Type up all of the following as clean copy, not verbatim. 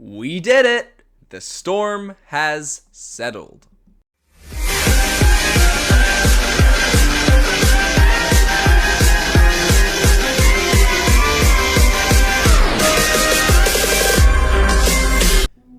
We did it! The storm has settled.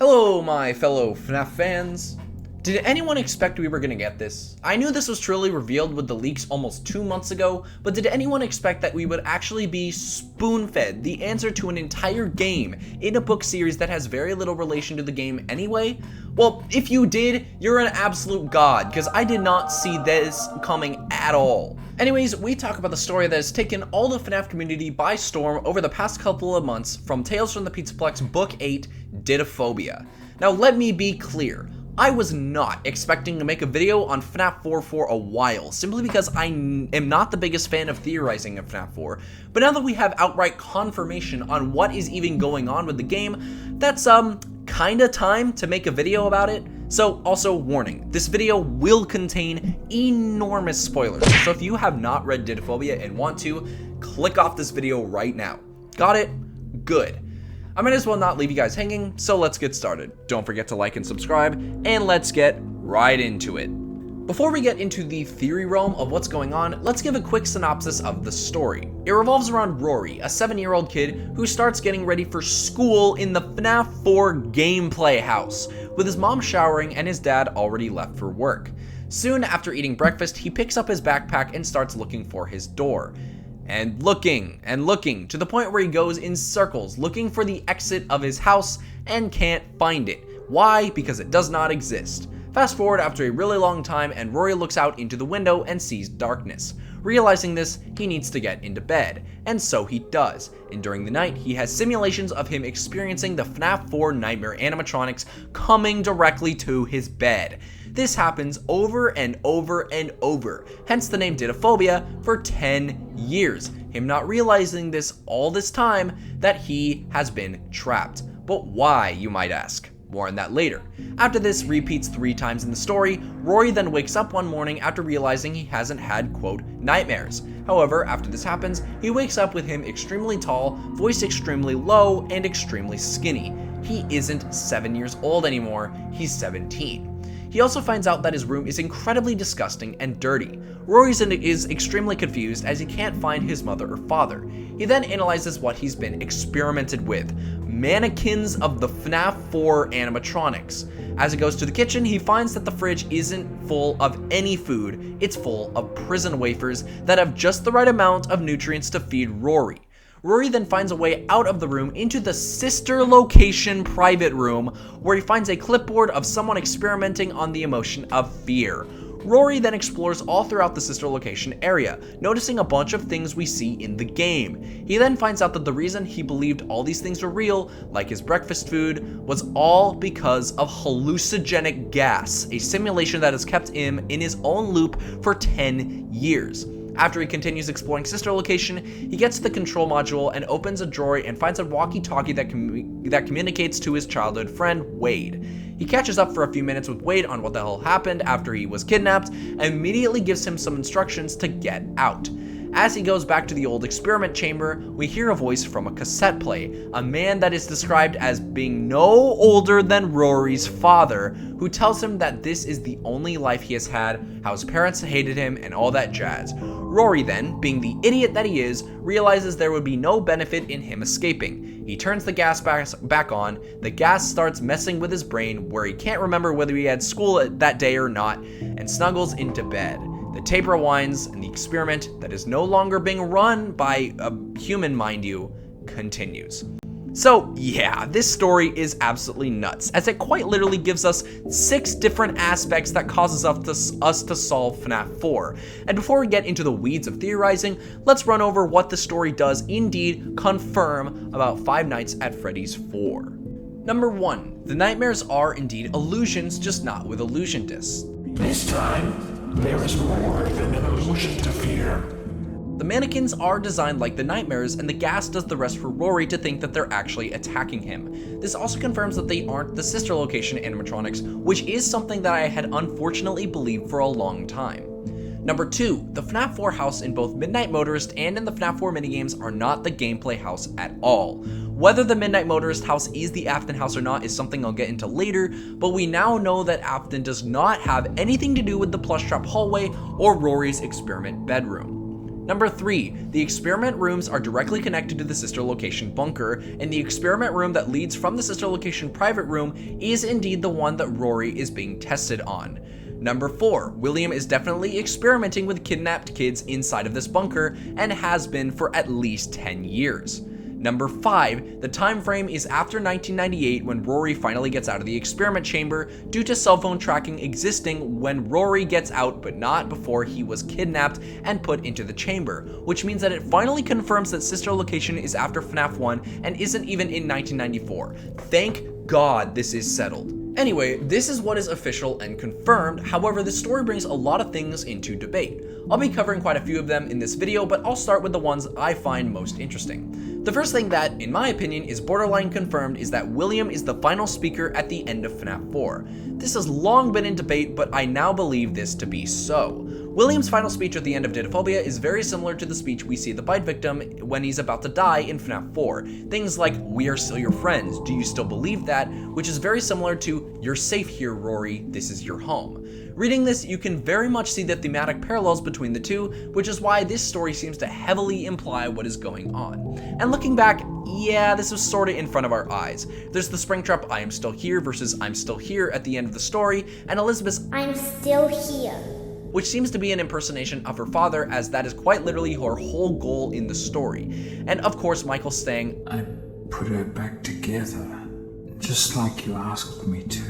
Hello, my fellow FNAF fans. Did anyone expect we were gonna get this? I knew this was truly revealed with the leaks almost 2 months ago, but did anyone expect that we would actually be spoon-fed the answer to an entire game in a book series that has very little relation to the game anyway? Well, if you did, you're an absolute god, because I did not see this coming at all. Anyways, we talk about the story that has taken all the FNAF community by storm over the past couple of months from Tales from the Pizzaplex Book 8, Dittophobia. Now let me be clear. I was not expecting to make a video on FNAF 4 for a while, simply because I am not the biggest fan of theorizing of FNAF 4, but now that we have outright confirmation on what is even going on with the game, that's kinda time to make a video about it. So also warning, this video will contain enormous spoilers, so if you have not read Dittophobia and want to, click off this video right now. Got it? Good. I might as well not leave you guys hanging, so let's get started. Don't forget to like and subscribe, and let's get right into it. Before we get into the theory realm of what's going on, let's give a quick synopsis of the story. It revolves around Rory, a 7-year-old kid who starts getting ready for school in the FNAF 4 gameplay house, with his mom showering and his dad already left for work. Soon after eating breakfast, he picks up his backpack and starts looking for his door. And looking, to the point where he goes in circles, looking for the exit of his house and can't find it. Why? Because it does not exist. Fast forward after a really long time and Rory looks out into the window and sees darkness. Realizing this, he needs to get into bed, and so he does. And during the night, he has simulations of him experiencing the FNAF 4 nightmare animatronics coming directly to his bed. This happens over and over and over, hence the name Dittophobia for 10 years. Him not realizing this all this time that he has been trapped. But why, you might ask? More on that later. After this repeats 3 times in the story, Rory then wakes up one morning after realizing he hasn't had, quote, nightmares. However, after this happens, he wakes up with him extremely tall, voice extremely low, and extremely skinny. He isn't 7 years old anymore, he's 17. He also finds out that his room is incredibly disgusting and dirty. Rory is extremely confused as he can't find his mother or father. He then analyzes what he's been experimented with: mannequins of the FNAF 4 animatronics. As he goes to the kitchen, he finds that the fridge isn't full of any food, it's full of prison wafers that have just the right amount of nutrients to feed Rory. Rory then finds a way out of the room into the sister location private room, where he finds a clipboard of someone experimenting on the emotion of fear. Rory then explores all throughout the sister location area, noticing a bunch of things we see in the game. He then finds out that the reason he believed all these things were real, like his breakfast food, was all because of hallucinogenic gas, a simulation that has kept him in his own loop for 10 years. After he continues exploring sister location, he gets to the control module and opens a drawer and finds a walkie-talkie that communicates to his childhood friend, Wade. He catches up for a few minutes with Wade on what the hell happened after he was kidnapped, and immediately gives him some instructions to get out. As he goes back to the old experiment chamber, we hear a voice from a cassette play, a man that is described as being no older than Rory's father, who tells him that this is the only life he has had, how his parents hated him, and all that jazz. Rory then, being the idiot that he is, realizes there would be no benefit in him escaping. He turns the gas back on, the gas starts messing with his brain where he can't remember whether he had school that day or not, and snuggles into bed. The tape rewinds, and the experiment that is no longer being run by a human, mind you, continues. So yeah, this story is absolutely nuts, as it quite literally gives us 6 different aspects that causes us to solve FNAF 4. And before we get into the weeds of theorizing, let's run over what the story does indeed confirm about Five Nights at Freddy's 4. Number 1, the nightmares are indeed illusions, just not with illusion discs. This time, there is more than an illusion to fear. The mannequins are designed like the nightmares, and the gas does the rest for Rory to think that they're actually attacking him. This also confirms that they aren't the sister location animatronics, which is something that I had unfortunately believed for a long time. Number 2, the FNAF 4 house in both Midnight Motorist and in the FNAF 4 minigames are not the gameplay house at all. Whether the Midnight Motorist house is the Afton house or not is something I'll get into later, but we now know that Afton does not have anything to do with the plush trap hallway or Rory's experiment bedroom. Number 3, the experiment rooms are directly connected to the sister location bunker, and the experiment room that leads from the sister location private room is indeed the one that Rory is being tested on. Number 4, William is definitely experimenting with kidnapped kids inside of this bunker and has been for at least 10 years. Number 5, the time frame is after 1998 when Rory finally gets out of the experiment chamber due to cell phone tracking existing when Rory gets out but not before he was kidnapped and put into the chamber, which means that it finally confirms that sister location is after FNAF 1 and isn't even in 1994. Thank God this is settled. Anyway, this is what is official and confirmed. However, this story brings a lot of things into debate. I'll be covering quite a few of them in this video, but I'll start with the ones I find most interesting. The first thing that, in my opinion, is borderline confirmed is that William is the final speaker at the end of FNAF 4. This has long been in debate, but I now believe this to be so. William's final speech at the end of Dittophobia is very similar to the speech we see the bite victim when he's about to die in FNAF 4. Things like, "We are still your friends, do you still believe that?" which is very similar to, "You're safe here, Rory, this is your home." Reading this, you can very much see the thematic parallels between the two, which is why this story seems to heavily imply what is going on. And looking back, yeah, this was sorta in front of our eyes. There's the Springtrap "I am still here" versus "I'm still here" at the end of the story, and Elizabeth's "I'm still here," which seems to be an impersonation of her father, as that is quite literally her whole goal in the story. And of course, Michael saying, "I put her back together, just like you asked me to."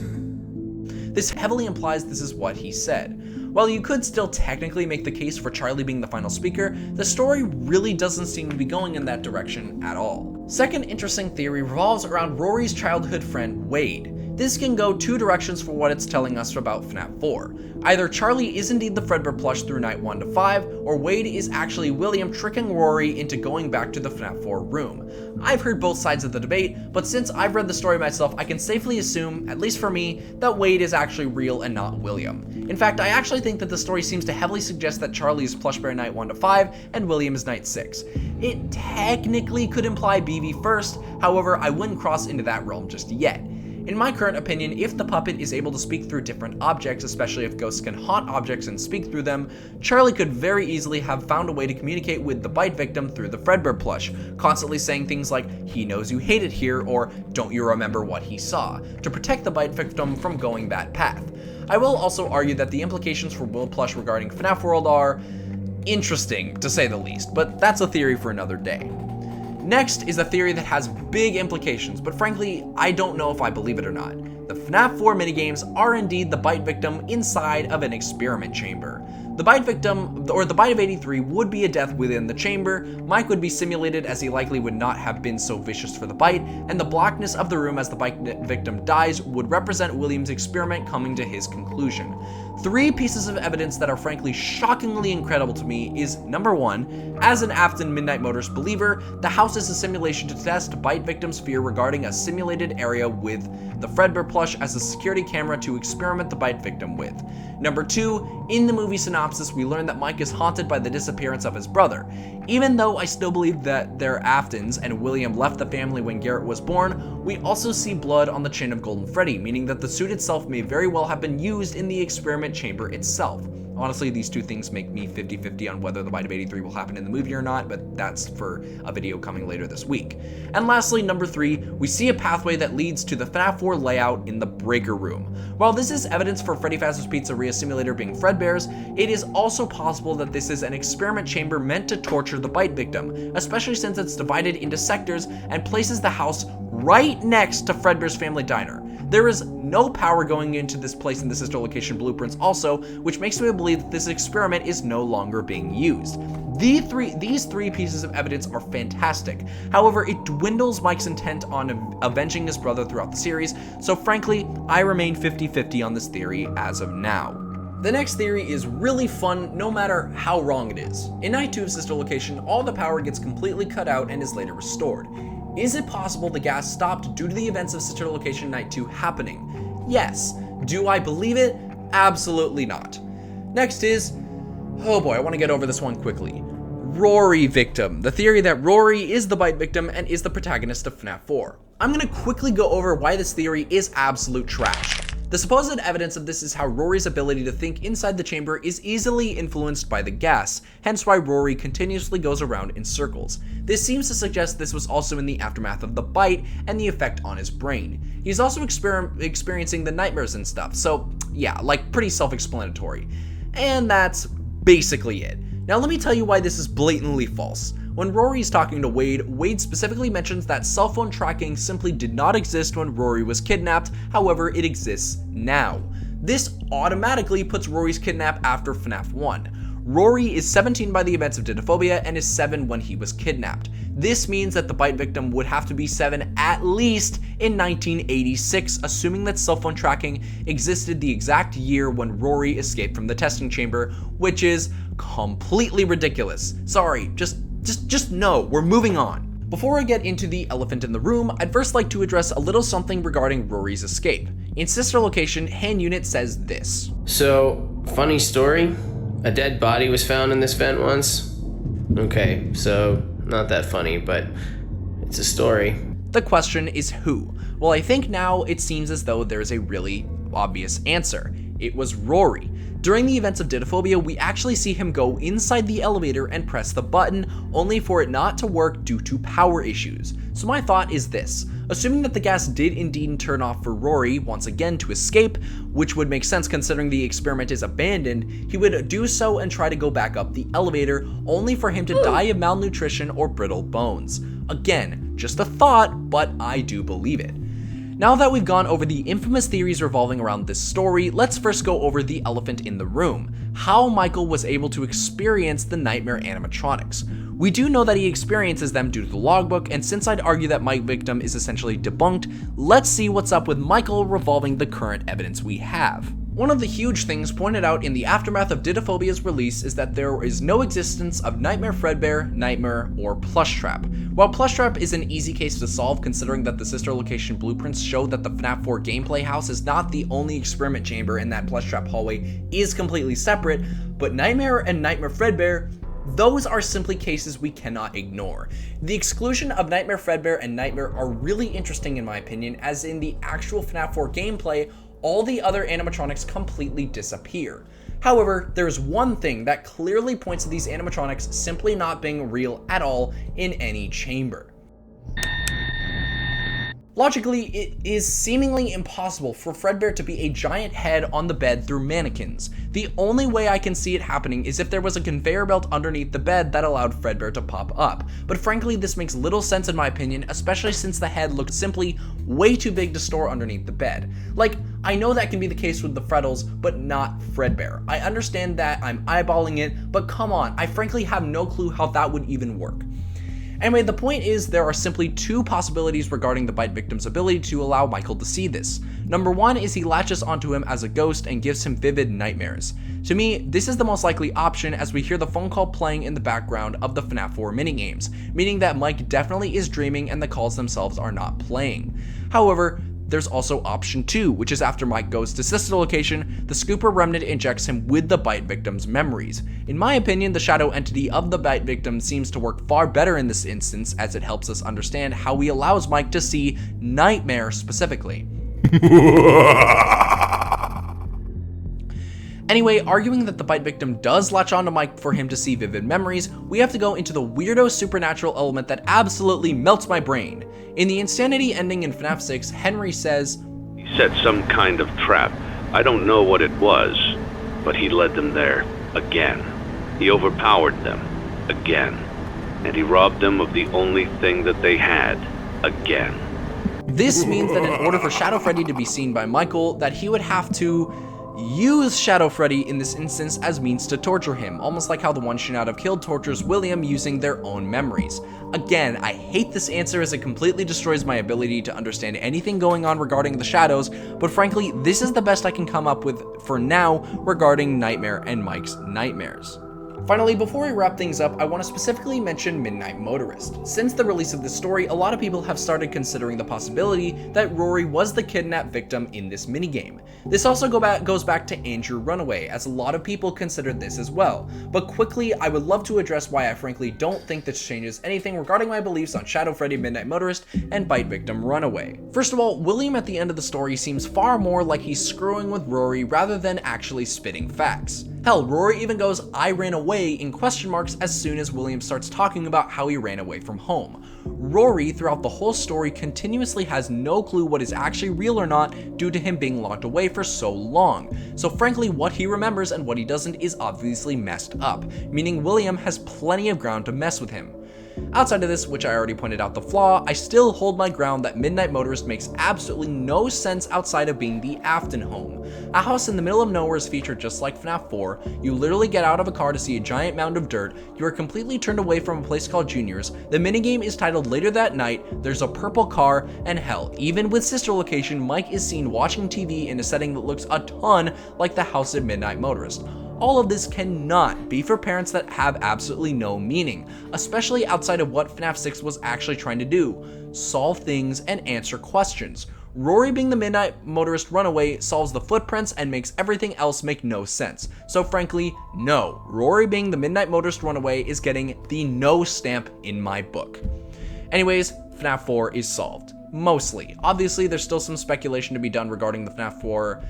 This heavily implies this is what he said. While you could still technically make the case for Charlie being the final speaker, the story really doesn't seem to be going in that direction at all. Second interesting theory revolves around Rory's childhood friend, Wade. This can go two directions for what it's telling us about FNAF 4. Either Charlie is indeed the Fredbear plush through night 1 to 5, or Wade is actually William tricking Rory into going back to the FNAF 4 room. I've heard both sides of the debate, but since I've read the story myself, I can safely assume, at least for me, that Wade is actually real and not William. In fact, I actually think that the story seems to heavily suggest that Charlie is Plush Bear night 1 to 5, and William is night 6. It technically could imply BV first, however, I wouldn't cross into that realm just yet. In my current opinion, if the puppet is able to speak through different objects, especially if ghosts can haunt objects and speak through them, Charlie could very easily have found a way to communicate with the bite victim through the Fredbear plush, constantly saying things like, "He knows you hate it here," or "Don't you remember what he saw," to protect the bite victim from going that path. I will also argue that the implications for Will Plush regarding FNAF World are interesting, to say the least, but that's a theory for another day. Next is a theory that has big implications, but frankly, I don't know if I believe it or not. The FNAF 4 minigames are indeed the bite victim inside of an experiment chamber. The bite victim, or the bite of 83, would be a death within the chamber, Mike would be simulated as he likely would not have been so vicious for the bite, and the blackness of the room as the bite victim dies would represent William's experiment coming to his conclusion. Three pieces of evidence that are frankly shockingly incredible to me is, number 1, as an Afton Midnight Motorist believer, the house is a simulation to test bite victims' fear regarding a simulated area with the Fredbear plush as a security camera to experiment the bite victim with. Number 2, in the movie synopsis, we learn that Mike is haunted by the disappearance of his brother. Even though I still believe that they're Aftons and William left the family when Garrett was born, we also see blood on the chin of Golden Freddy, meaning that the suit itself may very well have been used in the experiment chamber itself. Honestly, these two things make me 50-50 on whether the bite of 83 will happen in the movie or not, but that's for a video coming later this week. And lastly, number 3, we see a pathway that leads to the FNAF 4 layout in the breaker room. While this is evidence for Freddy Fazbear's Pizzeria Simulator being Fredbear's, it is also possible that this is an experiment chamber meant to torture the bite victim, especially since it's divided into sectors and places the house right next to Fredbear's Family Diner. There is no power going into this place in the sister location blueprints also, which makes me believe that this experiment is no longer being used. These three pieces of evidence are fantastic. However, it dwindles Mike's intent on avenging his brother throughout the series, so frankly, I remain 50-50 on this theory as of now. The next theory is really fun no matter how wrong it is. In Night 2 of Sister Location, all the power gets completely cut out and is later restored. Is it possible the gas stopped due to the events of Sister Location Night 2 happening? Yes. Do I believe it? Absolutely not. Next is, oh boy, I want to get over this one quickly. Rory victim, the theory that Rory is the bite victim and is the protagonist of FNAF 4. I'm gonna quickly go over why this theory is absolute trash. The supposed evidence of this is how Rory's ability to think inside the chamber is easily influenced by the gas, hence why Rory continuously goes around in circles. This seems to suggest this was also in the aftermath of the bite and the effect on his brain. He's also experiencing the nightmares and stuff, so yeah, like pretty self-explanatory. And that's basically it. Now let me tell you why this is blatantly false. When Rory's talking to Wade, Wade specifically mentions that cell phone tracking simply did not exist when Rory was kidnapped, however it exists now. This automatically puts Rory's kidnap after FNAF 1. Rory is 17 by the events of Dittophobia and is 7 when he was kidnapped. This means that the bite victim would have to be 7 at least in 1986, assuming that cell phone tracking existed the exact year when Rory escaped from the testing chamber, which is completely ridiculous. Sorry, just no, we're moving on. Before I get into the elephant in the room, I'd first like to address a little something regarding Rory's escape. In sister location, Hand Unit says this. So, funny story, a dead body was found in this vent once. Okay, so not that funny, but it's a story. The question is who? Well, I think now it seems as though there's a really obvious answer. It was Rory. During the events of Dittophobia, we actually see him go inside the elevator and press the button, only for it not to work due to power issues. So my thought is this. Assuming that the gas did indeed turn off for Rory once again to escape, which would make sense considering the experiment is abandoned, he would do so and try to go back up the elevator, only for him to die of malnutrition or brittle bones. Again, just a thought, but I do believe it. Now that we've gone over the infamous theories revolving around this story, let's first go over the elephant in the room, how Michael was able to experience the nightmare animatronics. We do know that he experiences them due to the logbook, and since I'd argue that my victim is essentially debunked, let's see what's up with Michael revolving the current evidence we have. One of the huge things pointed out in the aftermath of Dittophobia's release is that there is no existence of Nightmare Fredbear, Nightmare, or Plushtrap. While Plushtrap is an easy case to solve considering that the sister location blueprints show that the FNAF 4 gameplay house is not the only experiment chamber and that Plushtrap hallway is completely separate, but Nightmare and Nightmare Fredbear, those are simply cases we cannot ignore. The exclusion of Nightmare Fredbear and Nightmare are really interesting in my opinion, as in the actual FNAF 4 gameplay, all the other animatronics completely disappear. However, there's one thing that clearly points to these animatronics simply not being real at all in any chamber. Logically, it is seemingly impossible for Fredbear to be a giant head on the bed through mannequins. The only way I can see it happening is if there was a conveyor belt underneath the bed that allowed Fredbear to pop up. But frankly, this makes little sense in my opinion, especially since the head looked simply way too big to store underneath the bed. Like, I know that can be the case with the Freddles, but not Fredbear. I understand that I'm eyeballing it, but come on, I frankly have no clue how that would even work. Anyway, the point is there are simply two possibilities regarding the bite victim's ability to allow Michael to see this. Number one is he latches onto him as a ghost and gives him vivid nightmares. To me, this is the most likely option as we hear the phone call playing in the background of the FNAF 4 minigames, meaning that Mike definitely is dreaming and the calls themselves are not playing. However, there's also option 2, which is after Mike goes to sister location, the Scooper Remnant injects him with the bite victim's memories. In my opinion, the shadow entity of the bite victim seems to work far better in this instance as it helps us understand how he allows Mike to see Nightmare specifically. Anyway, arguing that the bite victim does latch onto Mike for him to see vivid memories, we have to go into the weirdo supernatural element that absolutely melts my brain. In the insanity ending in FNAF 6, Henry says, "He set some kind of trap. I don't know what it was, but he led them there, again. He overpowered them, again. And he robbed them of the only thing that they had, again." This means that in order for Shadow Freddy to be seen by Michael, that he would have to use Shadow Freddy in this instance as means to torture him, almost like how the one should not have killed tortures William using their own memories. Again, I hate this answer as it completely destroys my ability to understand anything going on regarding the shadows, but frankly, this is the best I can come up with for now regarding Nightmare and Mike's nightmares. Finally, before we wrap things up, I want to specifically mention Midnight Motorist. Since the release of this story, a lot of people have started considering the possibility that Rory was the kidnapped victim in this minigame. This also goes back to Andrew Runaway, as a lot of people considered this as well. But quickly, I would love to address why I frankly don't think this changes anything regarding my beliefs on Shadow Freddy, Midnight Motorist, and Bite Victim Runaway. First of all, William at the end of the story seems far more like he's screwing with Rory rather than actually spitting facts. Hell, Rory even goes, "I ran away," in question marks as soon as William starts talking about how he ran away from home. Rory, throughout the whole story, continuously has no clue what is actually real or not due to him being locked away for so long. So frankly, what he remembers and what he doesn't is obviously messed up, meaning William has plenty of ground to mess with him. Outside of this, which I already pointed out the flaw, I still hold my ground that Midnight Motorist makes absolutely no sense outside of being the Afton home. A house in the middle of nowhere is featured just like FNAF 4, you literally get out of a car to see a giant mound of dirt, you are completely turned away from a place called Junior's, the minigame is titled Later That Night, there's a purple car, and hell, even with sister location, Mike is seen watching TV in a setting that looks a ton like the house at Midnight Motorist. All of this cannot be for parents that have absolutely no meaning, especially outside of what FNAF 6 was actually trying to do, solve things and answer questions. Rory being the Midnight Motorist Runaway solves the footprints and makes everything else make no sense. So frankly, no, Rory being the Midnight Motorist Runaway is getting the no stamp in my book. Anyways, FNAF 4 is solved. Mostly. Obviously, there's still some speculation to be done regarding FNAF 4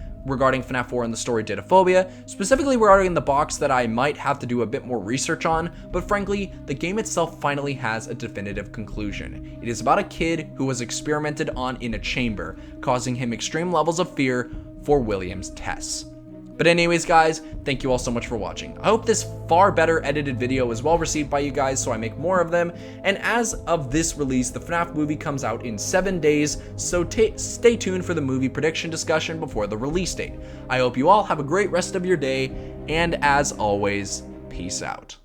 and the story Dittophobia, specifically regarding the box that I might have to do a bit more research on, but frankly, the game itself finally has a definitive conclusion. It is about a kid who was experimented on in a chamber, causing him extreme levels of fear for William's tests. But anyways guys, thank you all so much for watching. I hope this far better edited video is well received by you guys so I make more of them, and as of this release, the FNAF movie comes out in 7 days, so stay tuned for the movie prediction discussion before the release date. I hope you all have a great rest of your day, and as always, peace out.